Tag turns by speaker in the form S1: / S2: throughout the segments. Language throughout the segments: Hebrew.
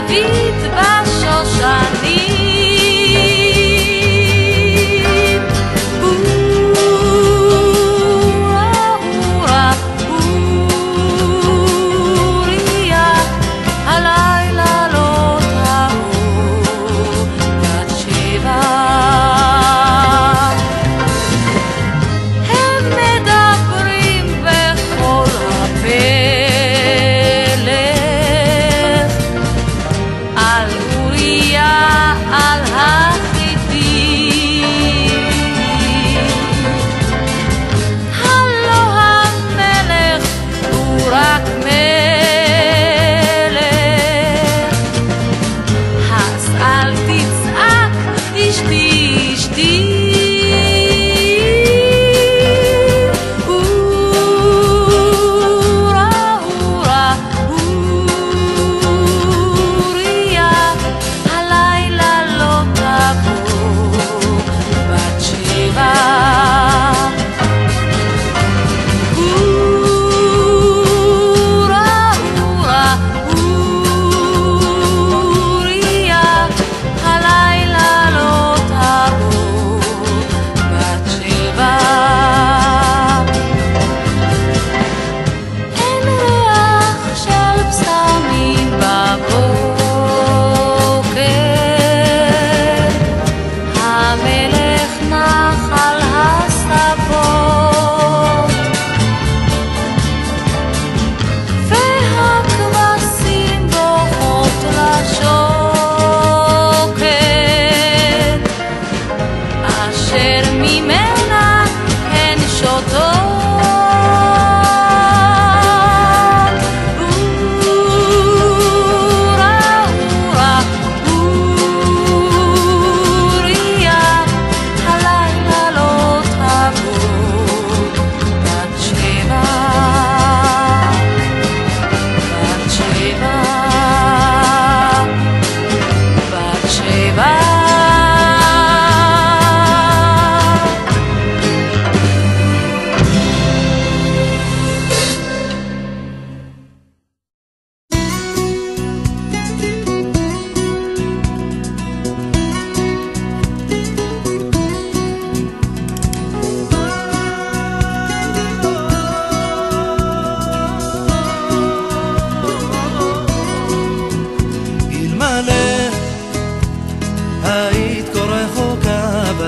S1: רבית בשושנים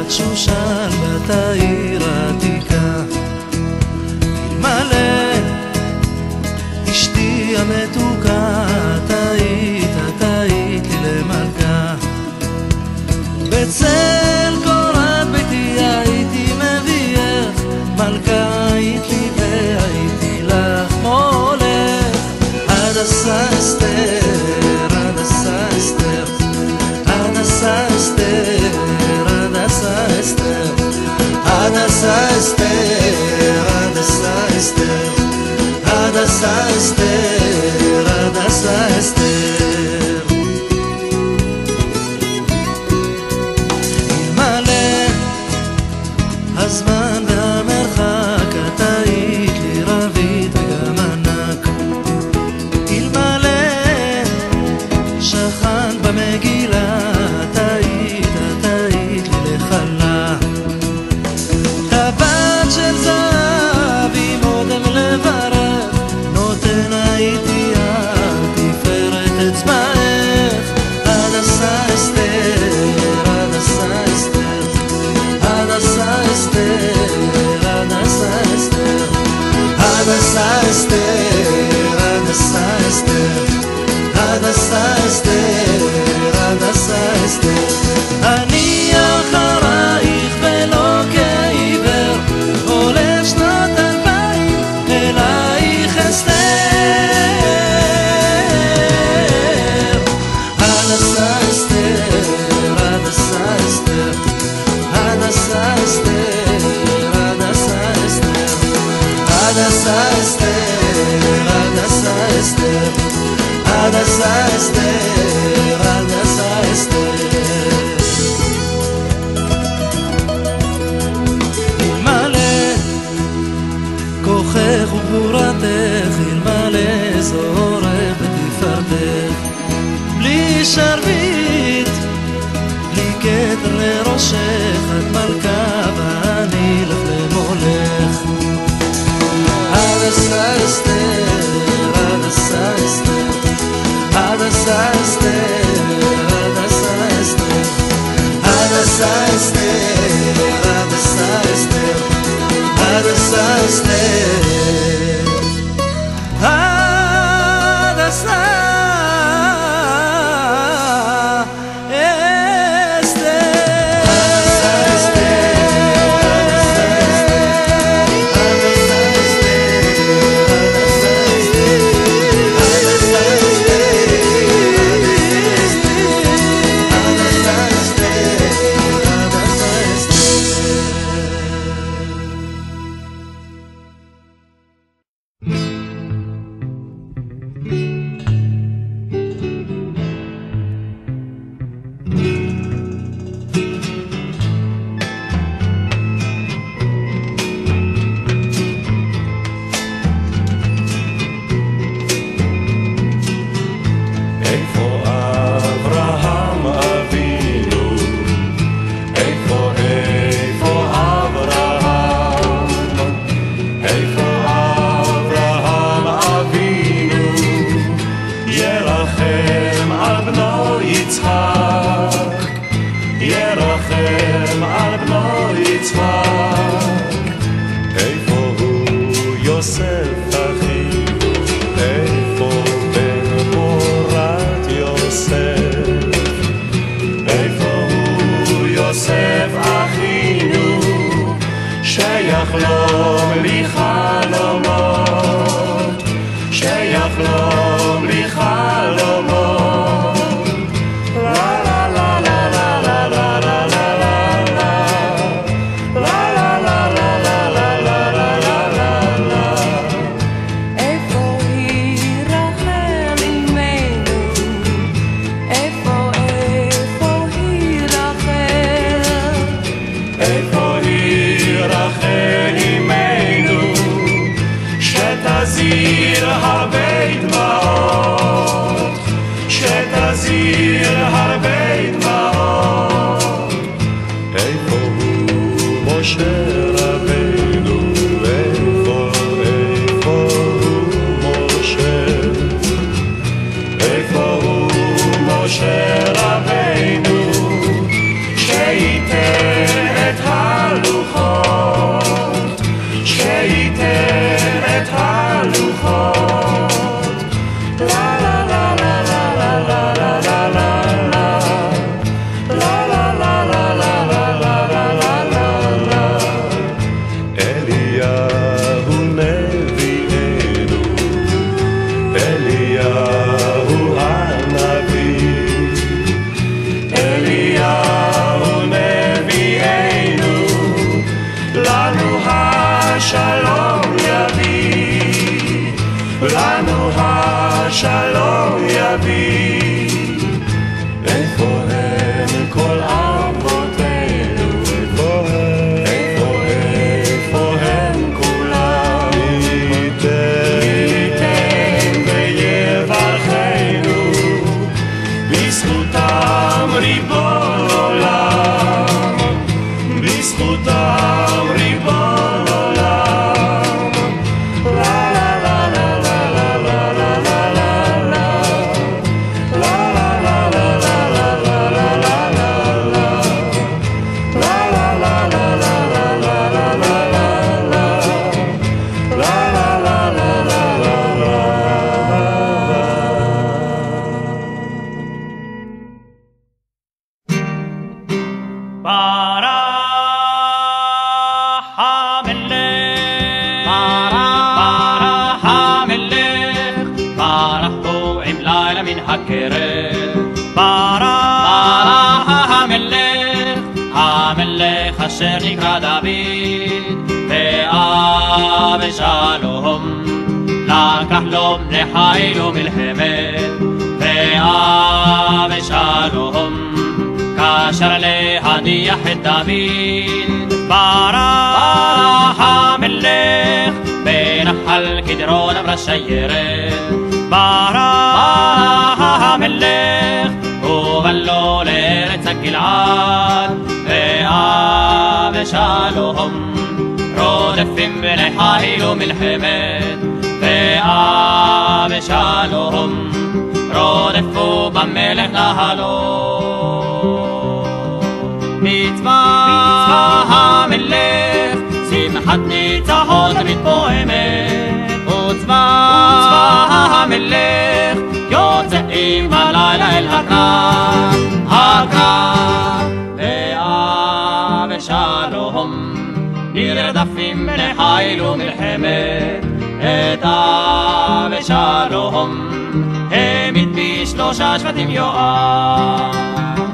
S2: שושן בת העיר העתיקה, אלמלא אשתי המתוקה, את היית לי למלכה. בצל קורת ביתי הייתי מביאך, מלכה היית לי והייתי לך מולך. הדסה אסתר, הדסה אסתר, הדסה אסתר, הדסה אסתר, הדסה אסתר, הדסה אסתר, הדסה אסתר, הדסה אסתר. אלמלא הזמן והמרחק, את היית לי רבית וגם ענק. אלמלא שכן במגילה, את היית לי לחלה. טבעת של זהב עם אודם לברך, נותן הייתי תפארת אצבעך. הדסה אסתר, הדסה אסתר, הדסה אסתר, הדסה אסתר, הדסה אסתר, הדסה אסתר, הדסה אסתר, הדסה אסתר. אני אחרייך ולא כעיוור, הולך שנות 2000 אלייך אסתר. הדסה אסתר, הדסה אסתר, הדסה אסתר, הדסה אסתר, הדסה אסתר, הדסה אסתר, הדסה אסתר, הדסה אסתר. אלמלא כוחך וגבורתך, אלמלא זורח בתפארתך, בלי שרביט, בלי כתר לראשך, את מלכה ואני לך למולך. הדסה אסתר, הדסה אסתר, הדסה אסתר, הדסה אסתר, הדסה אסתר, הדסה אסתר, הדסה אסתר, הדסה
S3: שיחלום לי חלומות, שיחלום לי חלומות. לה לה לה לה לה לה לה לה לה לה לה לה לה לה.
S1: איפה היא רחל אימנו? איפה היא רחל?
S3: איפה היא רחל אימנו, שתזיר הרבה דמעות, שתזיר הרבה דמעות. איפה הוא משה רבנו, איפה הוא משה, איפה הוא משה רבנו, שייתן את הלוחות, שייתן את הלוחות. לה לה לה לה לה לה לה לה לה לה לה לה לה לה לה לה. אליהו נביאנו, אליהו הנביא, אליהו נביאנו, לנו השלום יביא, לנו השלום יביא. איפה הם כל אבותינו, איפה הם כולם? מי ייתן ויברכנו, בזכותם ריבון עולם, בזכותם ריבון עולם. לה לה לה לה לה לה לה לה לה לה לה לה המלך אשר נקרא דוד, ואבשלום לקח לו בני חיל ומלחמת, ואבשלום כאשר להדיח את דוד, ברח המלך בנחל קדרון אמרה שיירת, ברח המלך
S4: הובלו לארץ הגלעד, ושלום רודפים בני חיל ומלחמת, ושלום רודפו במלך להלום. מצווה המלך שמחת ניצחון תמיד פועמת, וצבא המלך יוצאים בלילה אל הקרב, ושלום נרדפים בני חיל ומלחמת, ושלום העמיד בשלושה שבטים יואב.